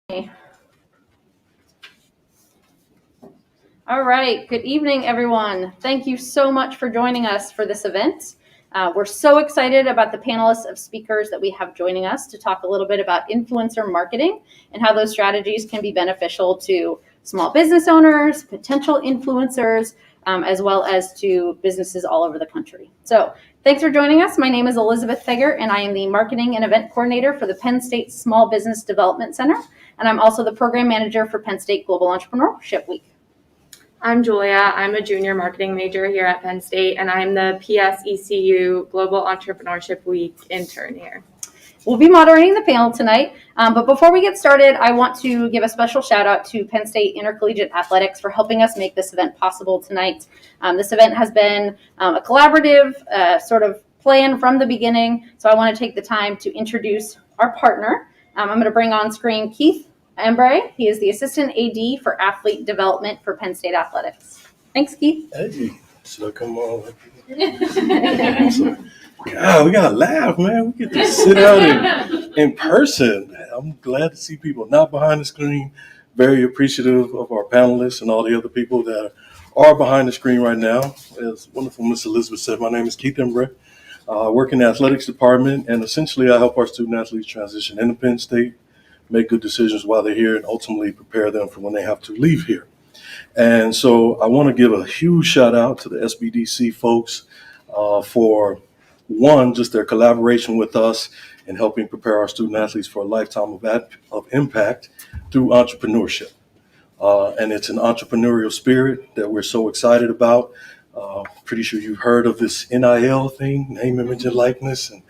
All right, good evening, everyone. Thank you so much for joining us for this event. We're so excited about the panelists of speakers that we have joining us to talk a little bit about influencer marketing and how those strategies can be beneficial to small business owners, potential influencers, as well as to businesses all over the country. So thanks for joining us. My name is Elizabeth Feger, and I am the Marketing and Event Coordinator for the Penn State Small Business Development Center, and I'm also the Program Manager for Penn State Global Entrepreneurship Week. I'm Julia. I'm a junior marketing major here at Penn State, and I'm the PSECU Global Entrepreneurship Week intern here. We'll be moderating the panel tonight, but before we get started, I want to give a special shout out to Penn State Intercollegiate Athletics for helping us make this event possible tonight. This event has been a collaborative sort of plan from the beginning, so I want to take the time to introduce our partner. I'm going to bring on screen Keith Ember. He is the Assistant AD for Athlete Development for Penn State Athletics. Thanks, Keith. Hey, so come on. God, we gotta laugh, man. We get to sit out in person. I'm glad to see people not behind the screen. Very appreciative of our panelists and all the other people that are behind the screen right now. As wonderful Miss Elizabeth said, my name is Keith Ember. I work in the athletics department, and essentially I help our student athletes transition into Penn State, make good decisions while they're here, and ultimately prepare them for when they have to leave here. And so I want to give a huge shout out to the SBDC folks for one, just their collaboration with us in helping prepare our student athletes for a lifetime of impact through entrepreneurship. And it's an entrepreneurial spirit that we're so excited about. Pretty sure you've heard of this NIL thing, name, image, and likeness, and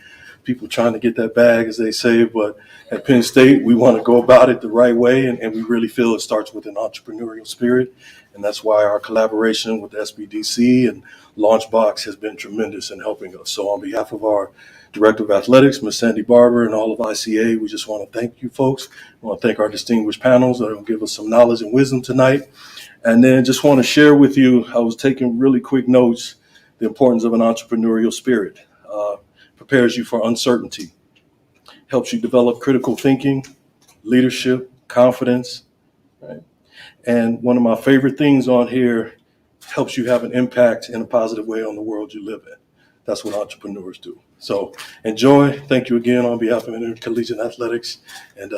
people trying to get that bag, as they say. But at Penn State, we want to go about it the right way, and we really feel it starts with an entrepreneurial spirit. And that's why our collaboration with SBDC and Launchbox has been tremendous in helping us. So on behalf of our Director of Athletics, Ms. Sandy Barber, and all of ICA, we just want to thank you folks. We want to thank our distinguished panels that will give us some knowledge and wisdom tonight. And then just want to share with you, I was taking really quick notes, the importance of an entrepreneurial spirit. Prepares you for uncertainty, helps you develop critical thinking, leadership, confidence, right? And one of my favorite things on here, helps you have an impact in a positive way on the world you live in. That's what entrepreneurs do. So enjoy. Thank you again on behalf of Intercollegiate Athletics. And,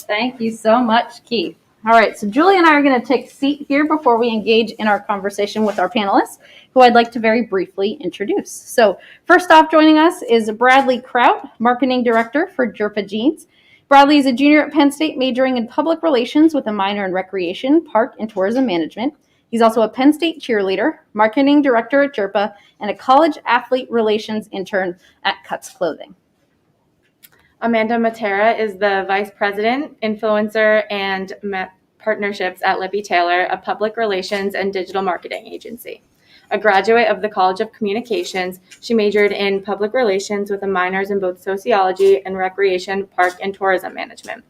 Thank you so much, Keith. All right, so Julie and I are going to take a seat here before we engage in our conversation with our panelists, who I'd like to very briefly introduce. So first off, joining us is Bradley Kraut, Marketing Director for Gerba Jeans. Bradley is a junior at Penn State, majoring in public relations with a minor in recreation, park, and tourism management. He's also a Penn State cheerleader, marketing director at Gerba, and a college athlete relations intern at Cuts Clothing. Amanda Matera is the Vice President, Influencer, and Partnerships at Libbey Taylor, a public relations and digital marketing agency. A graduate of the College of Communications, she majored in public relations with a minors in both sociology and recreation, park, and tourism management.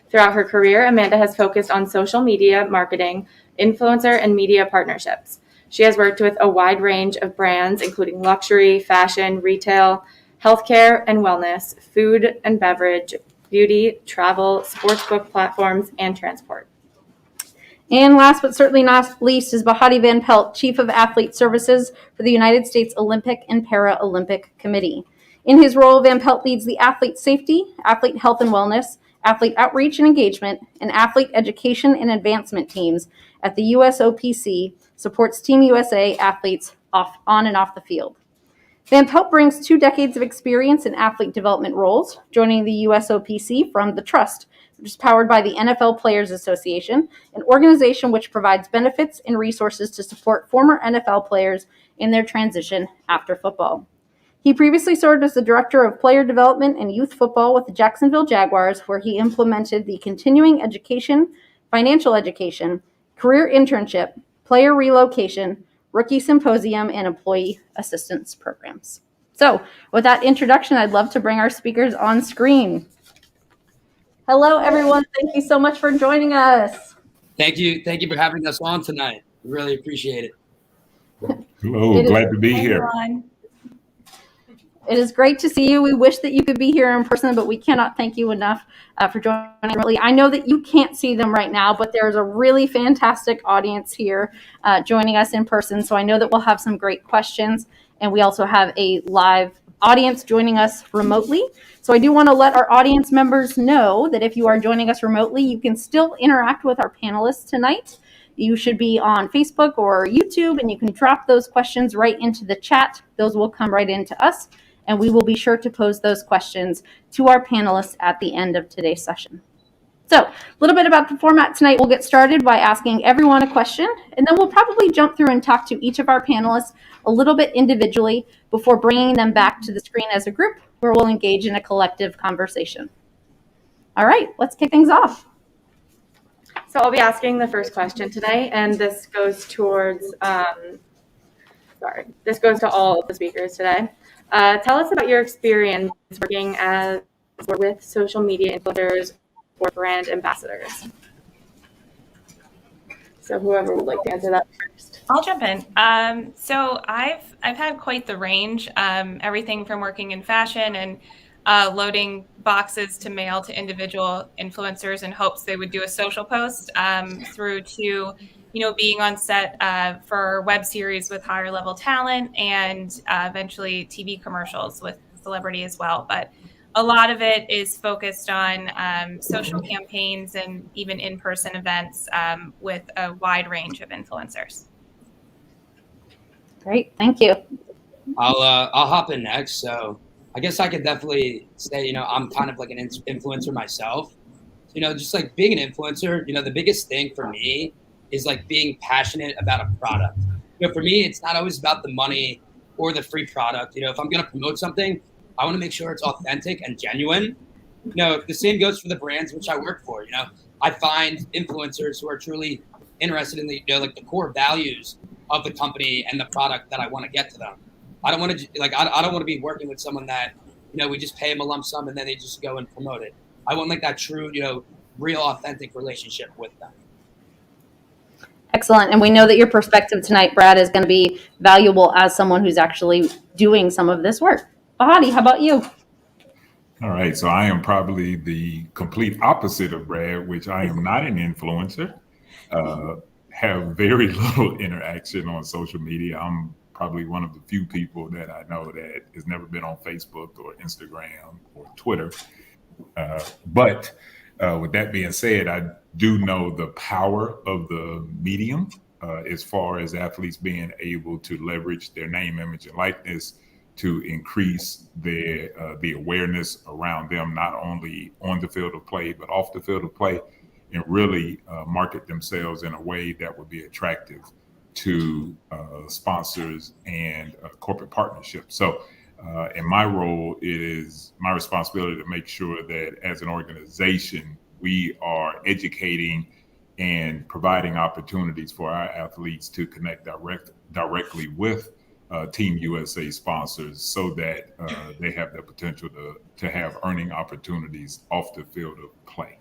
Throughout her career, Amanda has focused on social media marketing, influencer, and media partnerships. She has worked with a wide range of brands, including luxury, fashion, retail, healthcare and wellness, food and beverage, beauty, travel, sportsbook platforms, and transport. And last but certainly not least is Bahati Van Pelt, Chief of Athlete Services for the United States Olympic and Paralympic Committee. In his role, Van Pelt leads the athlete safety, athlete health and wellness, athlete outreach and engagement, and athlete education and advancement teams at the USOPC, supports Team USA athletes on and off the field. Van Pelt brings 2 decades of experience in athlete development roles, joining the USOPC from the Trust, which is powered by the NFL Players Association, an organization which provides benefits and resources to support former NFL players in their transition after football. He previously served as the Director of Player Development and Youth Football with the Jacksonville Jaguars, where he implemented the continuing education, financial education, career internship, player relocation, rookie symposium, and employee assistance programs. So with that introduction, I'd love to bring our speakers on screen. Hello, everyone. Thank you so much for joining us. Thank you. Thank you for having us on tonight. Really appreciate it. Hello, glad to be here. It is great to see you. We wish that you could be here in person, but we cannot thank you enough for joining remotely. I know that you can't see them right now, but there's a really fantastic audience here joining us in person. So I know that we'll have some great questions. And we also have a live audience joining us remotely. So I do want to let our audience members know that if you are joining us remotely, you can still interact with our panelists tonight. You should be on Facebook or YouTube, and you can drop those questions right into the chat. Those will come right into us, and we will be sure to pose those questions to our panelists at the end of today's session. So a little bit about the format tonight. We'll get started by asking everyone a question, and then we'll probably jump through and talk to each of our panelists a little bit individually before bringing them back to the screen as a group where we'll engage in a collective conversation. All right, let's kick things off. So I'll be asking the first question tonight, and this goes towards, this goes to all of the speakers today. Tell us about your experience working as or with social media influencers or brand ambassadors. So whoever would like to answer that first. I'll jump in. So I've had quite the range, everything from working in fashion and loading boxes to mail to individual influencers in hopes they would do a social post, through to, being on set for web series with higher level talent and eventually TV commercials with celebrity as well. But a lot of it is focused on social campaigns and even in-person events with a wide range of influencers. Great, thank you. I'll hop in next. So I guess I could definitely say, I'm kind of like an influencer myself. Just like being an influencer, the biggest thing for me is like being passionate about a product. For me, it's not always about the money or the free product. If I'm going to promote something, I want to make sure it's authentic and genuine. The same goes for the brands which I work for. I find influencers who are truly interested in the the core values of the company and the product that I want to get to them. I don't want to I don't want to be working with someone that we just pay them a lump sum and then they just go and promote it. I want like that true real authentic relationship with them. Excellent. And we know that your perspective tonight, Brad, is going to be valuable as someone who's actually doing some of this work. Bahati, how about you? All right. So I am probably the complete opposite of Brad, which I am not an influencer, have very little interaction on social media. I'm probably one of the few people that I know that has never been on Facebook or Instagram or Twitter. But with that being said, I do know the power of the medium as far as athletes being able to leverage their name, image, and likeness to increase the awareness around them, not only on the field of play, but off the field of play, and really market themselves in a way that would be attractive to sponsors and corporate partnerships. So in my role, it is my responsibility to make sure that as an organization, we are educating and providing opportunities for our athletes to connect directly with Team USA sponsors so that they have the potential to have earning opportunities off the field of play.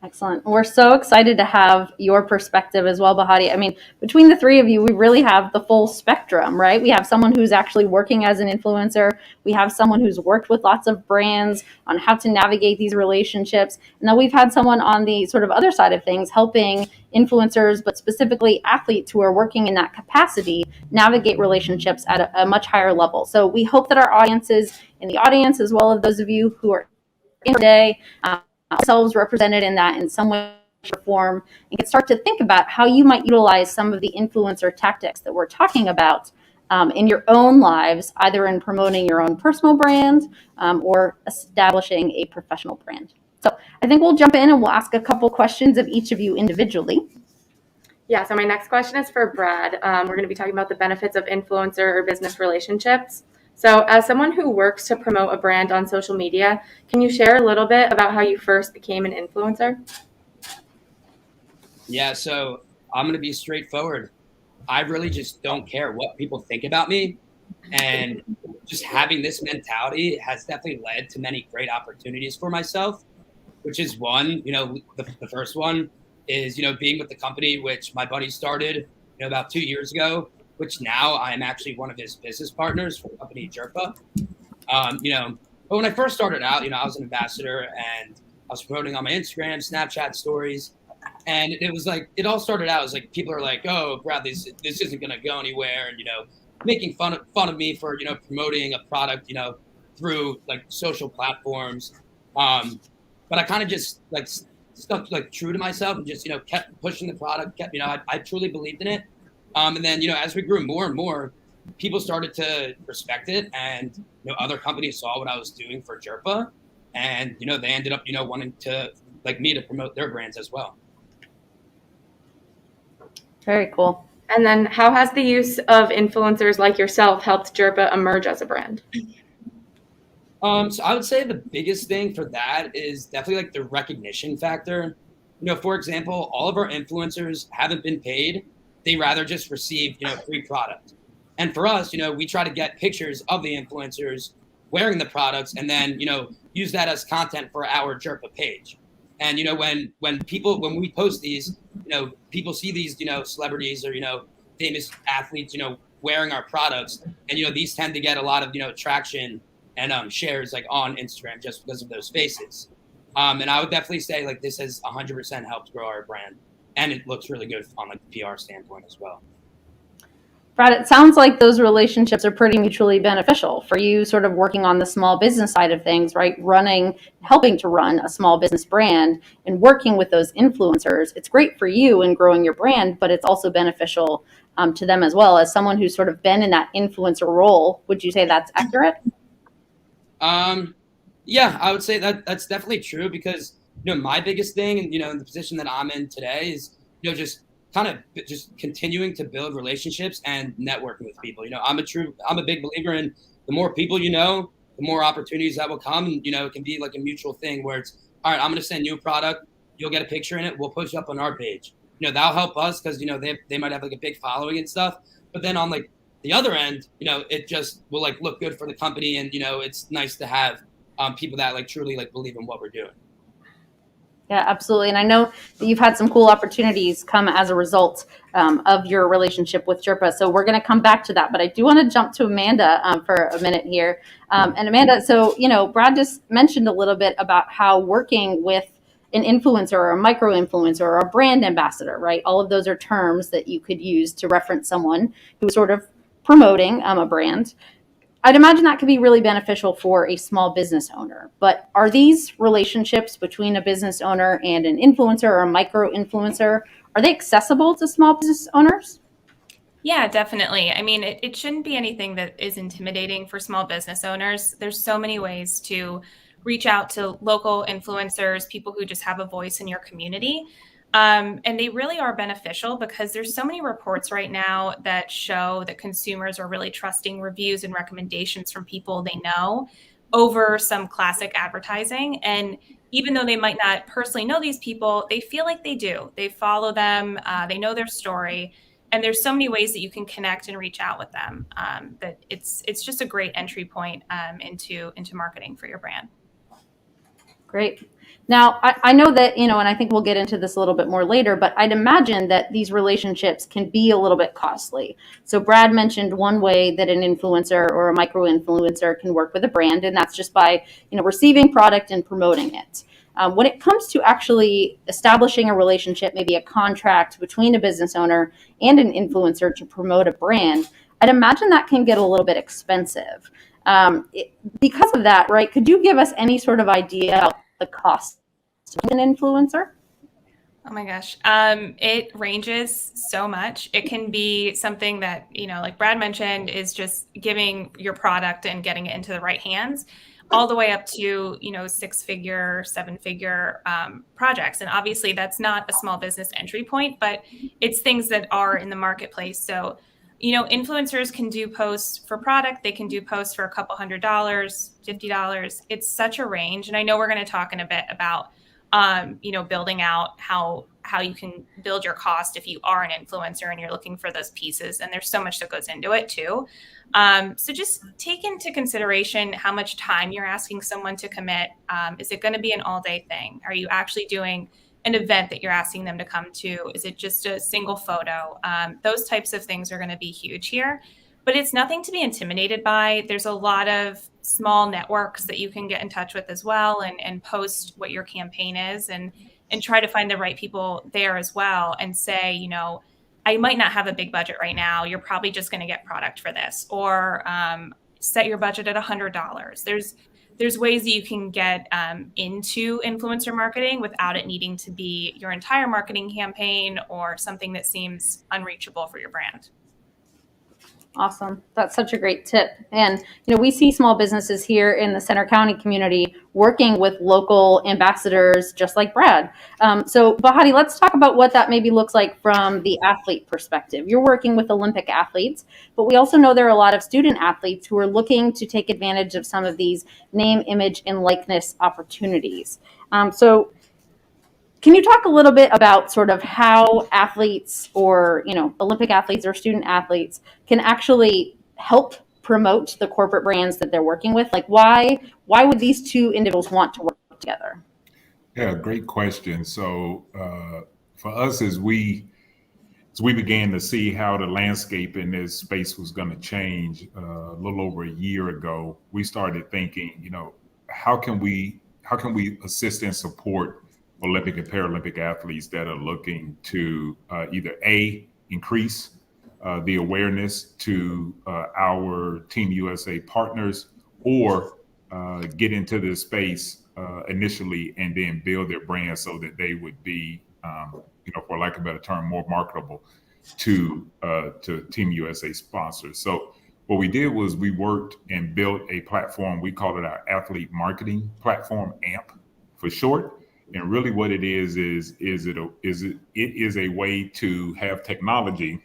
Excellent. We're so excited to have your perspective as well, Bahati. I mean, between the three of you, we really have the full spectrum, right? We have someone who's actually working as an influencer. We have someone who's worked with lots of brands on how to navigate these relationships. And then we've had someone on the sort of other side of things helping influencers, but specifically athletes who are working in that capacity, navigate relationships at a much higher level. So we hope that our audiences in the audience, as well as those of you who are in today, ourselves represented in that in some way or form, and can start to think about how you might utilize some of the influencer tactics that we're talking about in your own lives, either in promoting your own personal brand or establishing a professional brand. So I think we'll jump in and we'll ask a couple questions of each of you individually. Yeah, so my next question is for Brad. We're going to be talking about the benefits of influencer or business relationships. So as someone who works to promote a brand on social media, can you share a little bit about how you first became an influencer? Yeah, so I'm going to be straightforward. I really just don't care what people think about me. And just having this mentality has definitely led to many great opportunities for myself, which is one, the first one is, being with the company, which my buddy started, about 2 years ago, which now I'm actually one of his business partners for the company Gerba. But when I first started out, I was an ambassador and I was promoting on my Instagram, Snapchat stories. And it was like, it all started out as like, people are like, oh, Brad, this isn't going to go anywhere. And, making fun of me for, promoting a product, through like social platforms. But I kind of just like stuck like true to myself and just, kept pushing the product, I truly believed in it. And then, as we grew more and more, people started to respect it, and other companies saw what I was doing for Gerba, and they ended up wanting to like me to promote their brands as well. Very cool. And then how has the use of influencers like yourself helped Gerba emerge as a brand? So I would say the biggest thing for that is definitely like the recognition factor. For example, all of our influencers haven't been paid. They rather just receive, free product. And for us, we try to get pictures of the influencers wearing the products and then, use that as content for our Gerba page. And, when we post these, people see these, celebrities or, famous athletes, wearing our products. And, these tend to get a lot of, traction and shares like on Instagram just because of those faces. And I would definitely say like this has 100% helped grow our brand. And it looks really good on like the PR standpoint as well. Brad, it sounds like those relationships are pretty mutually beneficial for you, sort of working on the small business side of things, right? Helping to run a small business brand and working with those influencers. It's great for you in growing your brand, but it's also beneficial to them as well. As someone who's sort of been in that influencer role, would you say that's accurate? Yeah, I would say that's definitely true because, my biggest thing and, in the position that I'm in today is, just continuing to build relationships and networking with people. I'm a big believer in the more people the more opportunities that will come. And, it can be like a mutual thing where it's, all right, I'm going to send you a product. You'll get a picture in it. We'll push it up on our page. That'll help us because, they might have like a big following and stuff. But then on like the other end, it just will like look good for the company. And, it's nice to have people that like truly like believe in what we're doing. Yeah, absolutely. And I know that you've had some cool opportunities come as a result of your relationship with Gerba. So we're going to come back to that. But I do want to jump to Amanda for a minute here. And Amanda, so, Brad just mentioned a little bit about how working with an influencer or a micro influencer or a brand ambassador, right? All of those are terms that you could use to reference someone who's sort of promoting a brand. I'd imagine that could be really beneficial for a small business owner. But are these relationships between a business owner and an influencer or a micro influencer, are they accessible to small business owners? Yeah, definitely. I mean, it shouldn't be anything that is intimidating for small business owners. There's so many ways to reach out to local influencers, people who just have a voice in your community. And they really are beneficial because there's so many reports right now that show that consumers are really trusting reviews and recommendations from people they know over some classic advertising. And even though they might not personally know these people, they feel like they do. They follow them, they know their story. And there's so many ways that you can connect and reach out with them that it's just a great entry point into marketing for your brand. Great. Now, I know that, and I think we'll get into this a little bit more later, but I'd imagine that these relationships can be a little bit costly. So Brad mentioned one way that an influencer or a micro influencer can work with a brand, and that's just by, receiving product and promoting it. When it comes to actually establishing a relationship, maybe a contract between a business owner and an influencer to promote a brand, I'd imagine that can get a little bit expensive. Because of that, right, could you give us any sort of idea about the cost of an influencer? Oh my gosh. It ranges so much. It can be something that, like Brad mentioned, is just giving your product and getting it into the right hands, all the way up to, 6-figure, 7-figure projects. And obviously that's not a small business entry point, but it's things that are in the marketplace. So, influencers can do posts for product. They can do posts for a couple $100, $50. It's such a range. And I know we're going to talk in a bit about, building out how you can build your cost if you are an influencer and you're looking for those pieces. And there's so much that goes into it too. So just take into consideration how much time you're asking someone to commit. Is it going to be an all-day thing? Are you actually doing an event that you're asking them to come to? Is it just a single photo? Those types of things are going to be huge here. But it's nothing to be intimidated by. There's a lot of small networks that you can get in touch with as well, and post what your campaign is, and try to find the right people there as well, and say, you know, I might not have a big budget right now. You're probably just going to get product for this, or set your budget at $100. There's ways that you can get into influencer marketing without it needing to be your entire marketing campaign or something that seems unreachable for your brand. Awesome. That's such a great tip. And, you know, we see small businesses here in the Center County community working with local ambassadors, just like Brad. So Bahati, let's talk about what that maybe looks like from the athlete perspective. You're working with Olympic athletes, but we also know there are a lot of student athletes who are looking to take advantage of some of these name, image, and likeness opportunities. So can you talk a little bit about sort of how athletes, or, you know, Olympic athletes or student athletes, can actually help promote the corporate brands that they're working with? Like, why would these two individuals want to work together? Yeah, great question. So for us, as we began to see how the landscape in this space was going to change a little over a year ago, we started thinking, you know, how can we assist and support Olympic and Paralympic athletes that are looking to either increase the awareness to our Team USA partners, or get into this space initially and then build their brand so that they would be, you know, for lack of a better term, more marketable to Team USA sponsors. So what we did was we worked and built a platform. We call it our athlete marketing platform, AMP for short. And really what it is a way to have technology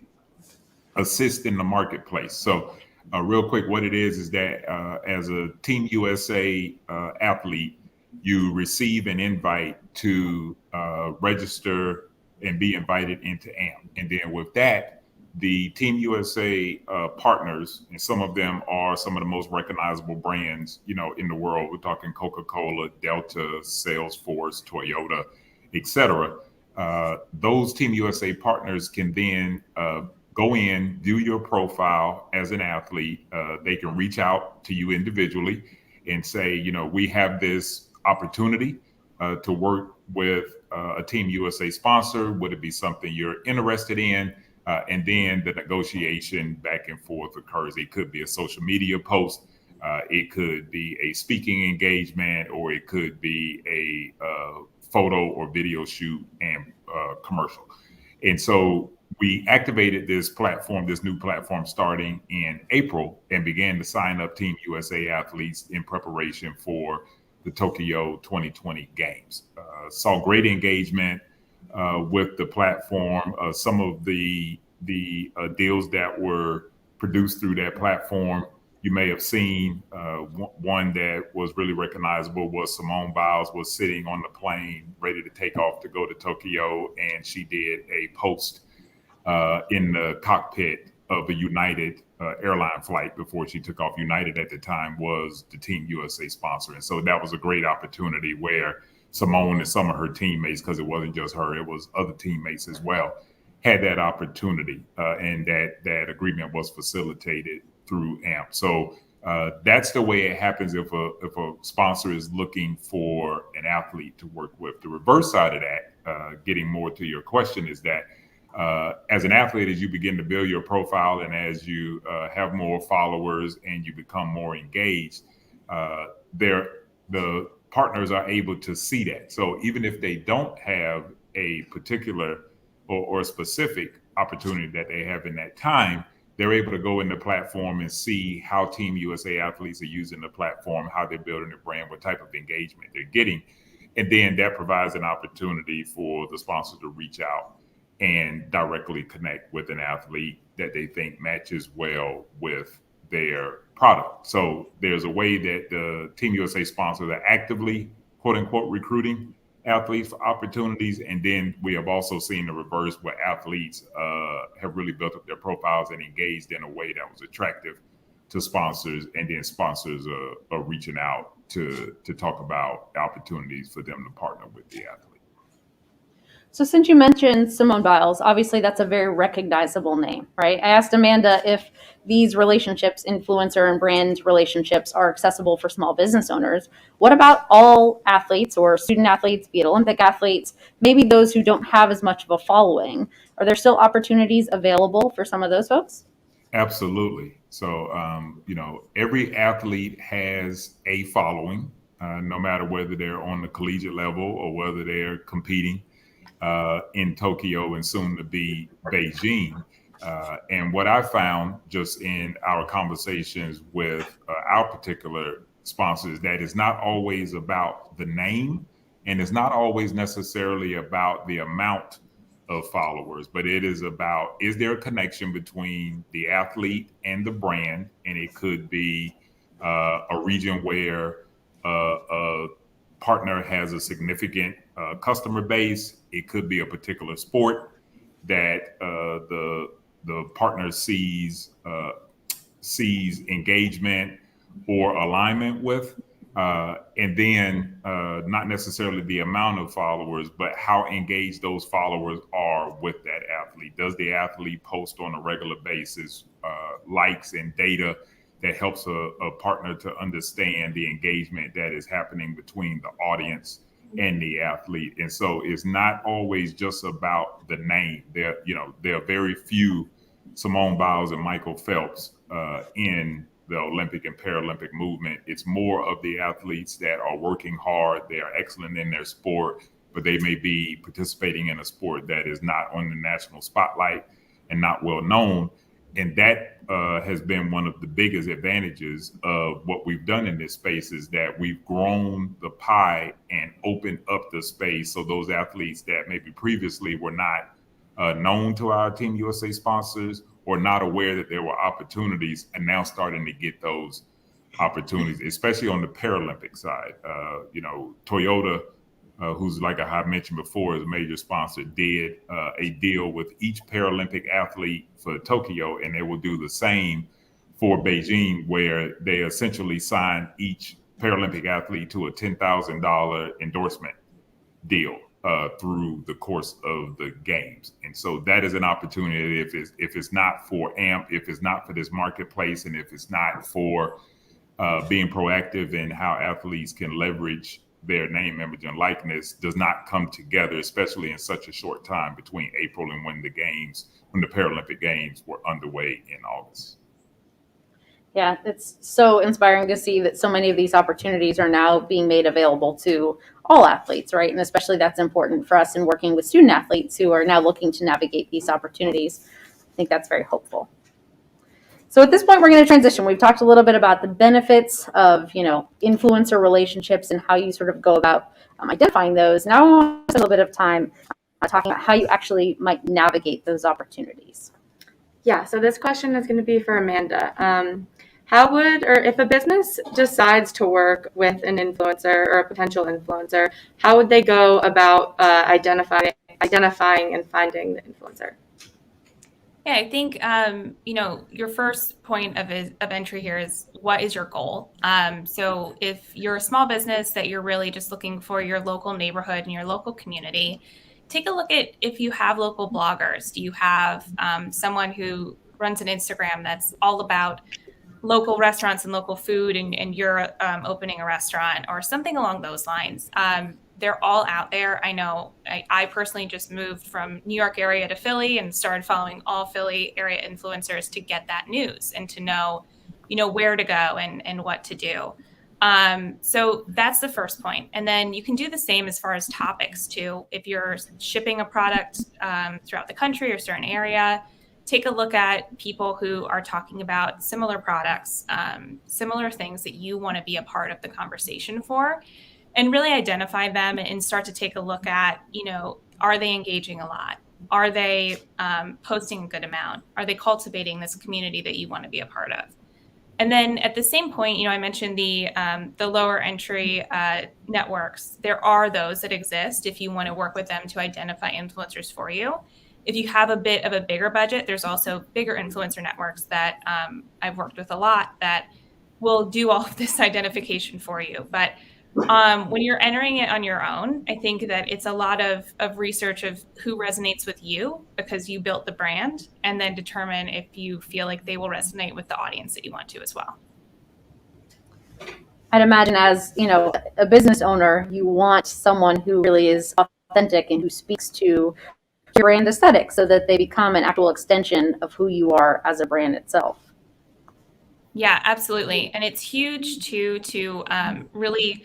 assist in the marketplace. So real quick, what it is that as a Team USA athlete, you receive an invite to register and be invited into AMP. And then with that, the Team USA partners, and some of them are some of the most recognizable brands, you know, in the world. We're talking Coca-Cola, Delta, Salesforce, Toyota, etc. Those Team USA partners can then go in, do your profile as an athlete. They can reach out to you individually and say, you know, we have this opportunity to work with a Team USA sponsor. Would it be something you're interested in? And then the negotiation back and forth occurs. It could be a social media post, it could be a speaking engagement, or it could be a photo or video shoot and commercial. And so we activated this platform, this new platform, starting in April, and began to sign up Team USA athletes in preparation for the Tokyo 2020 Games. Saw great engagement with the platform. Some of the deals that were produced through that platform, you may have seen. One that was really recognizable was Simone Biles was sitting on the plane ready to take off to go to Tokyo, and she did a post in the cockpit of a United airline flight before she took off. United at the time was the Team USA sponsor. And so that was a great opportunity where Simone and some of her teammates, because it wasn't just her, it was other teammates as well, had that opportunity, and that agreement was facilitated through AMP. So that's the way it happens if a sponsor is looking for an athlete to work with. The reverse side of that, getting more to your question, is that as an athlete, as you begin to build your profile and as you have more followers and you become more engaged, the partners are able to see that. So even if they don't have a particular or specific opportunity that they have in that time, they're able to go in the platform and see how Team USA athletes are using the platform, how they're building the brand, what type of engagement they're getting. And then that provides an opportunity for the sponsor to reach out and directly connect with an athlete that they think matches well with their product. So there's a way that the Team USA sponsors are actively, quote unquote, recruiting athletes for opportunities. And then we have also seen the reverse, where athletes have really built up their profiles and engaged in a way that was attractive to sponsors. And then sponsors are reaching out to talk about opportunities for them to partner with the athlete. So since you mentioned Simone Biles, obviously that's a very recognizable name, right? I asked Amanda if these relationships, influencer and brand relationships, are accessible for small business owners. What about all athletes or student athletes, be it Olympic athletes, maybe those who don't have as much of a following? Are there still opportunities available for some of those folks? Absolutely. So, every athlete has a following, no matter whether they're on the collegiate level or whether they're competing in Tokyo and soon to be Beijing. And what I found just in our conversations with our particular sponsors, that it's not always about the name and it's not always necessarily about the amount of followers, but it is about, is there a connection between the athlete and the brand? And it could be a region where a partner has a significant customer base. It could be a particular sport that the partner sees engagement or alignment with. And then not necessarily the amount of followers, but how engaged those followers are with that athlete. Does the athlete post on a regular basis, likes and data that helps a partner to understand the engagement that is happening between the audience and the athlete? And so it's not always just about the name. There are very few Simone Biles and Michael Phelps in the Olympic and Paralympic movement. It's more of the athletes that are working hard, they are excellent in their sport, but they may be participating in a sport that is not on the national spotlight and not well known. And that has been one of the biggest advantages of what we've done in this space, is that we've grown the pie and opened up the space. So those athletes that maybe previously were not known to our Team USA sponsors or not aware that there were opportunities, and now starting to get those opportunities, especially on the Paralympic side. Toyota, who's, like I mentioned before, is a major sponsor, did a deal with each Paralympic athlete for Tokyo, and they will do the same for Beijing, where they essentially sign each Paralympic athlete to a $10,000 endorsement deal through the course of the games. And so that is an opportunity. If it's not for AMP, if it's not for this marketplace, and if it's not for being proactive in how athletes can leverage their name, image, and likeness, does not come together, especially in such a short time between April and when the Paralympic Games were underway in August. Yeah, it's so inspiring to see that so many of these opportunities are now being made available to all athletes, right? And especially that's important for us in working with student athletes who are now looking to navigate these opportunities. I think that's very hopeful. So at this point, we're going to transition. We've talked a little bit about the benefits of, influencer relationships and how you sort of go about identifying those. Now I want to spend a little bit of time talking about how you actually might navigate those opportunities. Yeah, so this question is going to be for Amanda. If a business decides to work with an influencer or a potential influencer, how would they go about identifying and finding the influencer? Yeah, I think, your first point of entry here is, what is your goal? So if you're a small business that you're really just looking for your local neighborhood and your local community, take a look at if you have local bloggers. Do you have someone who runs an Instagram that's all about local restaurants and local food, and you're opening a restaurant or something along those lines? They're all out there. I know I personally just moved from New York area to Philly and started following all Philly area influencers to get that news and to know, where to go and what to do. So that's the first point. And then you can do the same as far as topics too. If you're shipping a product throughout the country or a certain area, take a look at people who are talking about similar products, similar things that you want to be a part of the conversation for, and really identify them and start to take a look at, are they engaging a lot? Are they posting a good amount? Are they cultivating this community that you want to be a part of? And then at the same point, I mentioned the lower entry networks. There are those that exist if you want to work with them to identify influencers for you. If you have a bit of a bigger budget, there's also bigger influencer networks that I've worked with a lot that will do all of this identification for you. But When you're entering it on your own, I think that it's a lot of research of who resonates with you because you built the brand, and then determine if you feel like they will resonate with the audience that you want to as well. I'd imagine as, a business owner, you want someone who really is authentic and who speaks to your brand aesthetic so that they become an actual extension of who you are as a brand itself. Yeah, absolutely. And it's huge too to really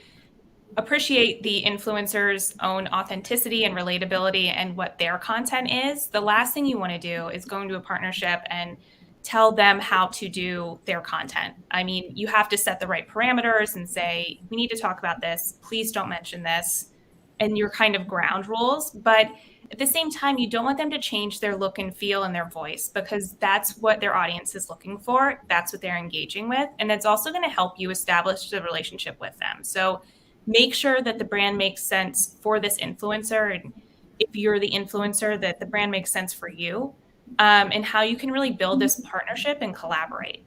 appreciate the influencer's own authenticity and relatability and what their content is. The last thing you want to do is go into a partnership and tell them how to do their content. I mean, you have to set the right parameters and say, we need to talk about this. Please don't mention this, and your kind of ground rules. But at the same time, you don't want them to change their look and feel and their voice, because that's what their audience is looking for. That's what they're engaging with. And it's also going to help you establish the relationship with them. So make sure that the brand makes sense for this influencer. And if you're the influencer, that the brand makes sense for you, and how you can really build this partnership and collaborate.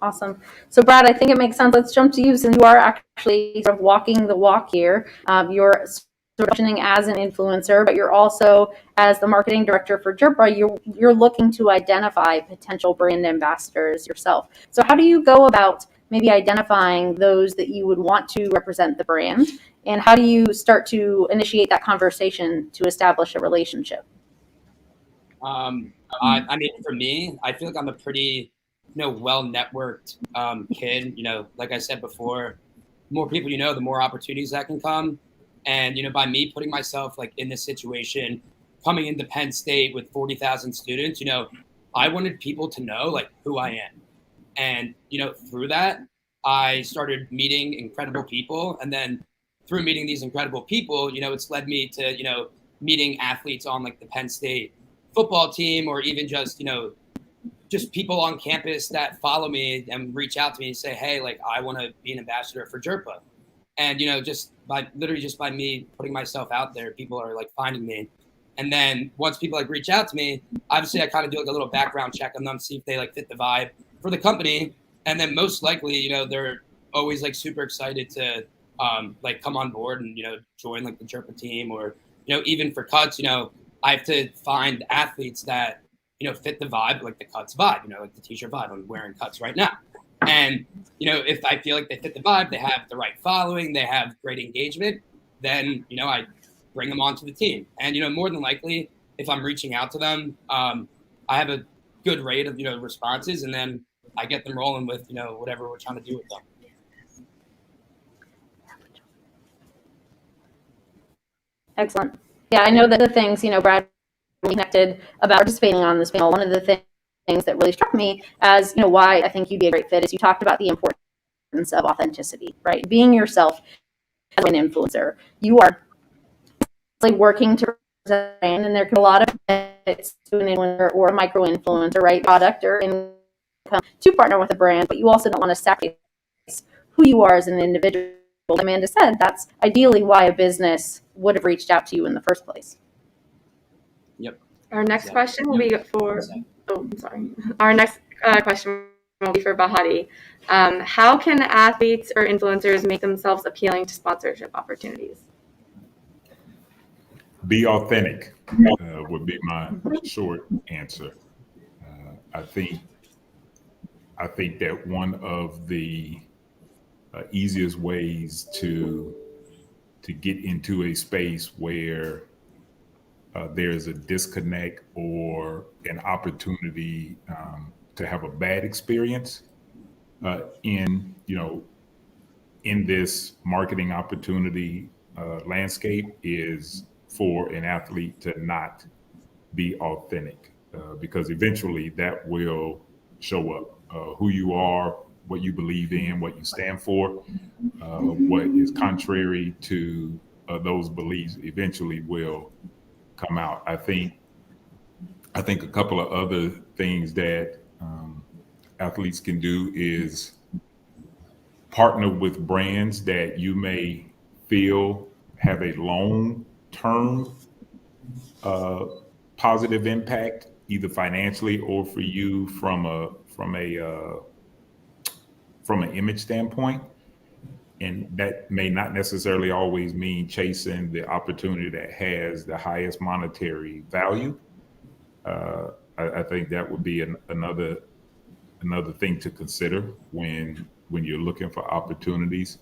Awesome. So Brad, I think it makes sense. Let's jump to you, since you are actually sort of walking the walk here. You're sort of functioning as an influencer, but you're also, as the marketing director for Gerba, you're looking to identify potential brand ambassadors yourself. So how do you go about maybe identifying those that you would want to represent the brand, and how do you start to initiate that conversation to establish a relationship? I mean, for me, I feel like I'm a pretty, well networked kid. Like I said before, the more people the more opportunities that can come. And by me putting myself like in this situation, coming into Penn State with 40,000 students, I wanted people to know like who I am. And through that, I started meeting incredible people, and then through meeting these incredible people, it's led me to meeting athletes on like the Penn State football team, or even just just people on campus that follow me and reach out to me and say, hey, like I want to be an ambassador for Gerba. And just by me putting myself out there, people are like finding me. And then once people like reach out to me, obviously I kind of do like a little background check on them, see if they like fit the vibe for the company. And then most likely, they're always like super excited to like come on board and join like the Gerba team, or even for cuts, I have to find athletes that, fit the vibe, like the cuts vibe, like the t-shirt vibe. I'm wearing cuts right now. And, if I feel like they fit the vibe, they have the right following, they have great engagement, then, I bring them onto the team. And, more than likely, if I'm reaching out to them, I have a good rate of, responses, and then I get them rolling with, whatever we're trying to do with them. Excellent. Yeah, I know that the things, Brad, we connected about participating on this panel. One of the things that really struck me as, why I think you'd be a great fit is you talked about the importance of authenticity, right? Being yourself as an influencer. You are like working to represent a brand, and there can be a lot of benefits to an influencer or a micro influencer, right? Product or income to partner with a brand, but you also don't want to sacrifice who you are as an individual. Amanda said that's ideally why a business would have reached out to you in the first place. Yep. Our next question will be for. Oh, I'm sorry. Our next question will be for Bahati. How can athletes or influencers make themselves appealing to sponsorship opportunities? Be authentic would be my short answer. I think that one of the easiest ways to get into a space where there's a disconnect or an opportunity to have a bad experience in this marketing opportunity landscape is for an athlete to not be authentic, because eventually that will show up. Who you are, what you believe in, what you stand for, what is contrary to those beliefs eventually will come out. I think a couple of other things that athletes can do is partner with brands that you may feel have a long-term positive impact, either financially or for you from an image standpoint. and that may not necessarily always mean chasing the opportunity that has the highest monetary value. I think that would be another thing to consider when you're looking for opportunities.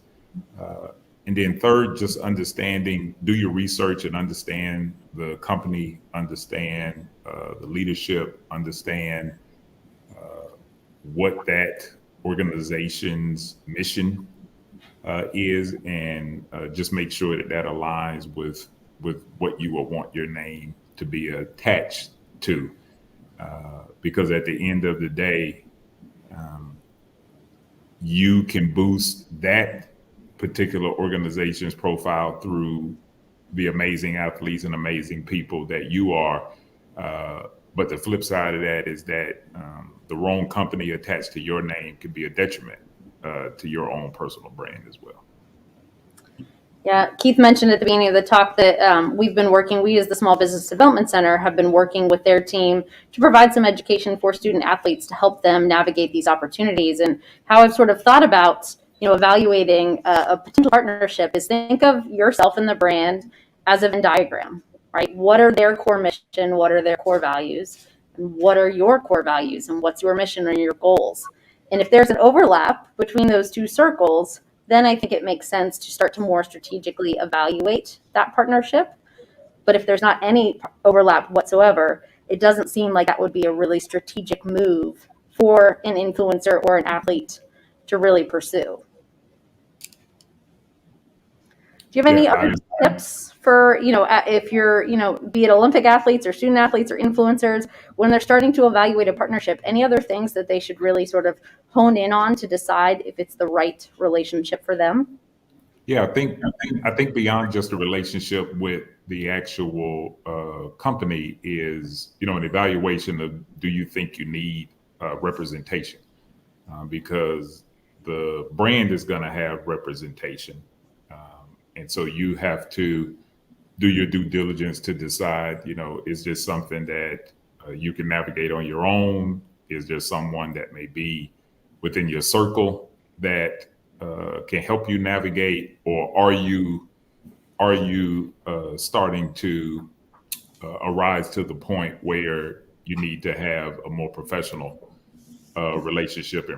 And then third, just understanding, do your research and understand the company, understand the leadership, understand what that organization's mission is, and just make sure that that aligns with what you will want your name to be attached to. Because at the end of the day, you can boost that particular organization's profile through the amazing athletes and amazing people that you are. But the flip side of that is that the wrong company attached to your name could be a detriment to your own personal brand as well. Yeah, Keith mentioned at the beginning of the talk that we as the Small Business Development Center have been working with their team to provide some education for student athletes to help them navigate these opportunities. And how I've sort of thought about, evaluating a potential partnership is think of yourself and the brand as a Venn diagram, right? What are their core mission? What are their core values? And what are your core values? And what's your mission or your goals? And if there's an overlap between those two circles, then I think it makes sense to start to more strategically evaluate that partnership. But if there's not any overlap whatsoever, it doesn't seem like that would be a really strategic move for an influencer or an athlete to really pursue. Do you have any other tips for, if you're, be it Olympic athletes or student athletes or influencers, when they're starting to evaluate a partnership, any other things that they should really sort of hone in on to decide if it's the right relationship for them? Yeah, I think beyond just the relationship with the actual company is, an evaluation of, do you think you need representation? Because the brand is going to have representation. And so you have to do your due diligence to decide, is this something that you can navigate on your own? Is there someone that may be within your circle that can help you navigate? Or are you starting to arise to the point where you need to have a more professional relationship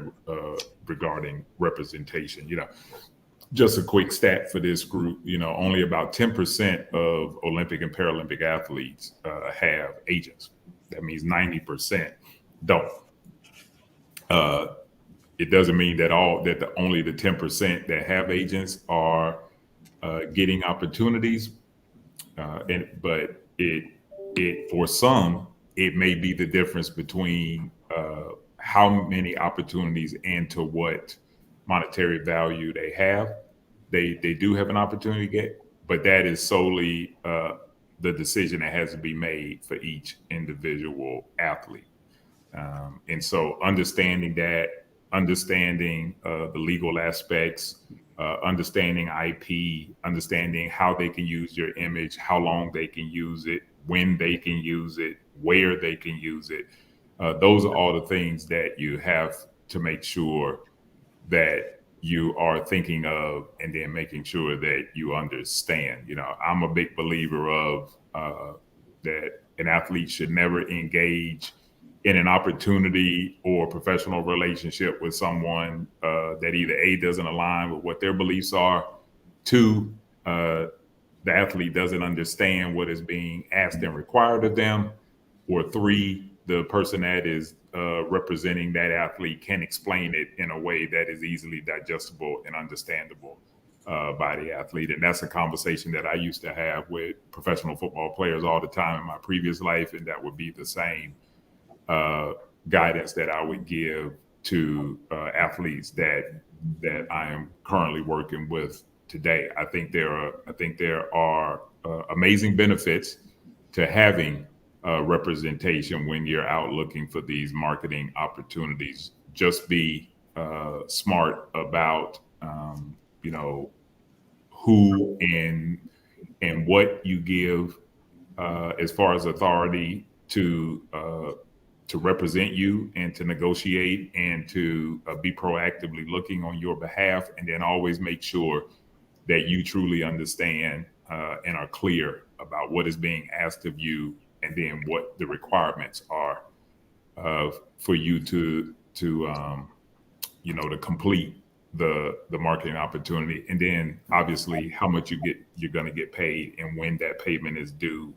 regarding representation? Just a quick stat for this group, only about 10% of Olympic and Paralympic athletes have agents. That means 90% don't. It doesn't mean that only the 10% that have agents are getting opportunities, but it for some, it may be the difference between how many opportunities and to what monetary value they have. They do have an opportunity to get, but that is solely the decision that has to be made for each individual athlete. And so understanding the legal aspects, understanding IP, understanding how they can use your image, how long they can use it, when they can use it, where they can use it. Those are all the things that you have to make sure that you are thinking of, and then making sure that you understand. I'm a big believer of that an athlete should never engage in an opportunity or professional relationship with someone that either A, doesn't align with what their beliefs are, two, the athlete doesn't understand what is being asked and required of them, or three, the person that is representing that athlete can explain it in a way that is easily digestible and understandable by the athlete. And that's a conversation that I used to have with professional football players all the time in my previous life. And that would be the same guidance that I would give to athletes that I am currently working with today. I think there are amazing benefits to having representation when you're out looking for these marketing opportunities. Just be smart about who and what you give as far as authority to represent you and to negotiate and to be proactively looking on your behalf, and then always make sure that you truly understand and are clear about what is being asked of you, and then what the requirements are for you to complete the marketing opportunity, and then obviously how much you're going to get paid and when that payment is due,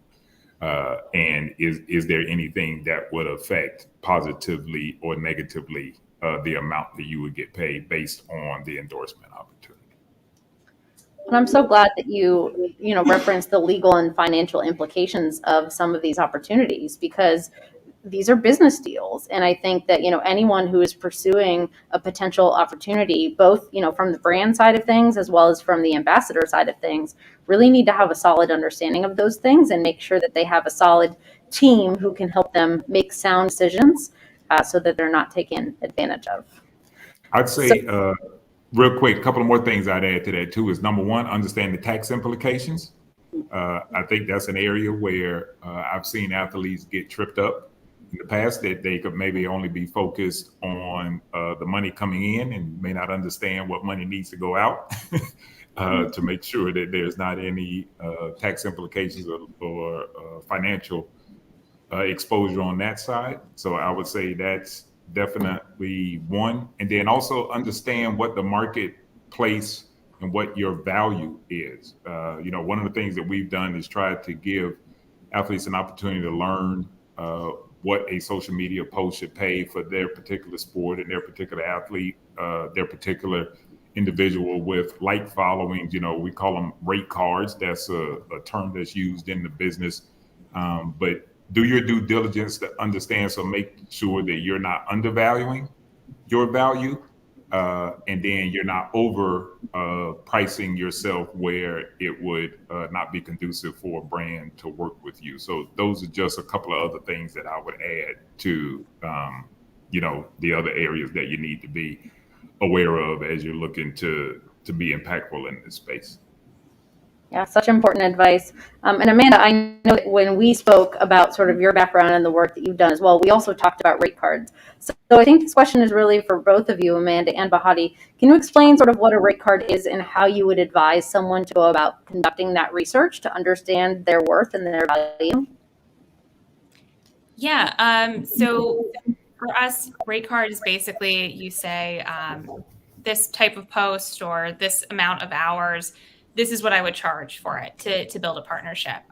and is there anything that would affect positively or negatively the amount that you would get paid based on the endorsement opportunity. And I'm so glad that you referenced the legal and financial implications of some of these opportunities, because these are business deals. And I think that, anyone who is pursuing a potential opportunity, both, from the brand side of things, as well as from the ambassador side of things, really need to have a solid understanding of those things and make sure that they have a solid team who can help them make sound decisions so that they're not taken advantage of. I'd say, real quick, a couple of more things I'd add to that too is, number one, understand the tax implications. I think that's an area where I've seen athletes get tripped up in the past, that they could maybe only be focused on the money coming in and may not understand what money needs to go out to make sure that there's not any tax implications or financial exposure on that side. So I would say that's definitely one. And then also understand what the marketplace and what your value is. One of the things that we've done is try to give athletes an opportunity to learn what a social media post should pay for their particular sport and their particular athlete, their particular individual with like followings. We call them rate cards. That's a term that's used in the business. But do your due diligence to understand, so make sure that you're not undervaluing your value, and then you're not over pricing yourself where it would not be conducive for a brand to work with you. So those are just a couple of other things that I would add to the other areas that you need to be aware of as you're looking to be impactful in this space. Yeah, such important advice. And Amanda, I know that when we spoke about sort of your background and the work that you've done as well, we also talked about rate cards. So I think this question is really for both of you, Amanda and Bahati. Can you explain sort of what a rate card is and how you would advise someone to go about conducting that research to understand their worth and their value? Yeah. So for us, rate card is basically, you say this type of post or this amount of hours, this is what I would charge for it to build a partnership.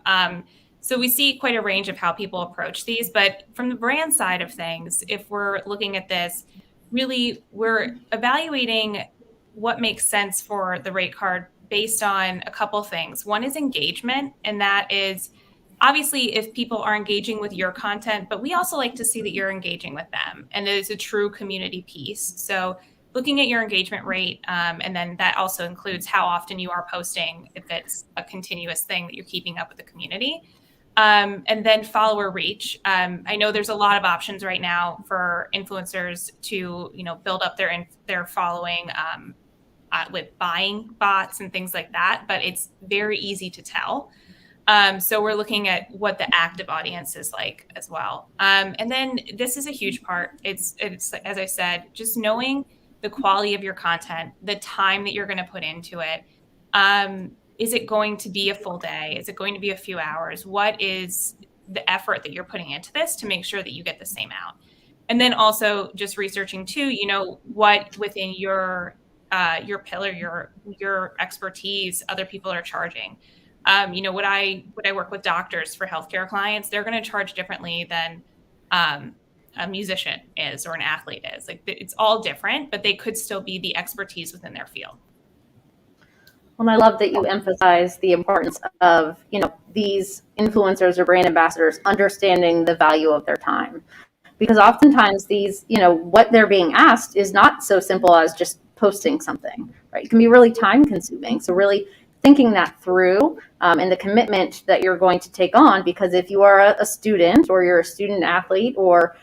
So we see quite a range of how people approach these, but from the brand side of things, if we're looking at this, really we're evaluating what makes sense for the rate card based on a couple things. One is engagement, and that is obviously if people are engaging with your content, but we also like to see that you're engaging with them, and it is a true community piece. So looking at your engagement rate, and then that also includes how often you are posting, if it's a continuous thing that you're keeping up with the community. And then follower reach. I know there's a lot of options right now for influencers to, build up their following with buying bots and things like that, but it's very easy to tell. So we're looking at what the active audience is like as well. And then this is a huge part. It's as I said, just knowing the quality of your content, the time that you're going to put into it. Is it going to be a full day? Is it going to be a few hours? What is the effort that you're putting into this to make sure that you get the same out? And then also just researching too, what within your pillar, your expertise, other people are charging. When I work with doctors for healthcare clients, they're going to charge differently than a musician is or an athlete is. Like, it's all different, but they could still be the expertise within their field. Well, I love that you emphasize the importance of, these influencers or brand ambassadors understanding the value of their time. Because oftentimes these, what they're being asked is not so simple as just posting something, right? It can be really time consuming. So really thinking that through and the commitment that you're going to take on, because if you are a student or you're a student athlete or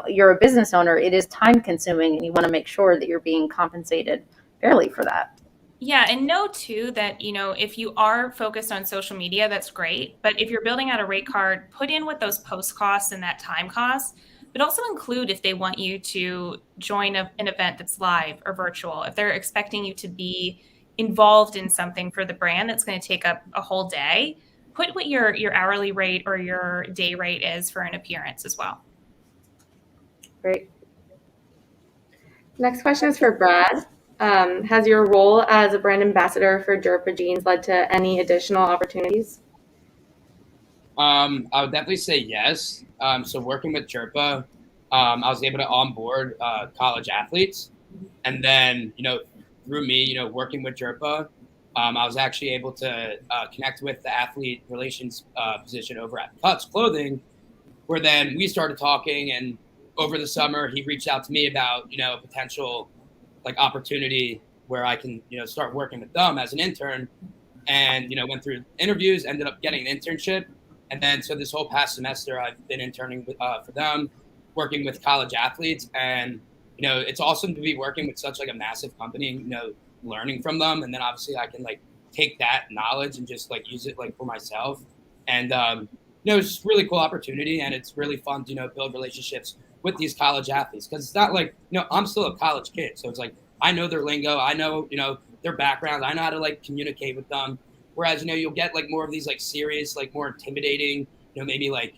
you're a business owner, it is time consuming, and you want to make sure that you're being compensated fairly for that. Yeah, and know too that, if you are focused on social media, that's great. But if you're building out a rate card, put in what those post costs and that time costs. but also include if they want you to join an event that's live or virtual, if they're expecting you to be involved in something for the brand that's going to take up a whole day. Put what your hourly rate or your day rate is for an appearance as well. Great. Next question is for Brad. Has your role as a brand ambassador for Gerba jeans led to any additional opportunities? I would definitely say yes. So working with Gerba, I was able to onboard college athletes, and then through me, working with Gerba, I was actually able to connect with the athlete relations position over at Cuts Clothing, where then we started talking. And over the summer, he reached out to me about a potential opportunity where I can start working with them as an intern, and went through interviews, ended up getting an internship. And then, so this whole past semester, I've been interning for them, working with college athletes. And, it's awesome to be working with such a massive company, learning from them. And then obviously I can take that knowledge and just use it for myself. And, it's just really cool opportunity. And it's really fun to, build relationships with these college athletes. Cause it's not I'm still a college kid. So it's I know their lingo. I know, their background. I know how to communicate with them. Whereas, you'll get more of these serious, more intimidating, maybe a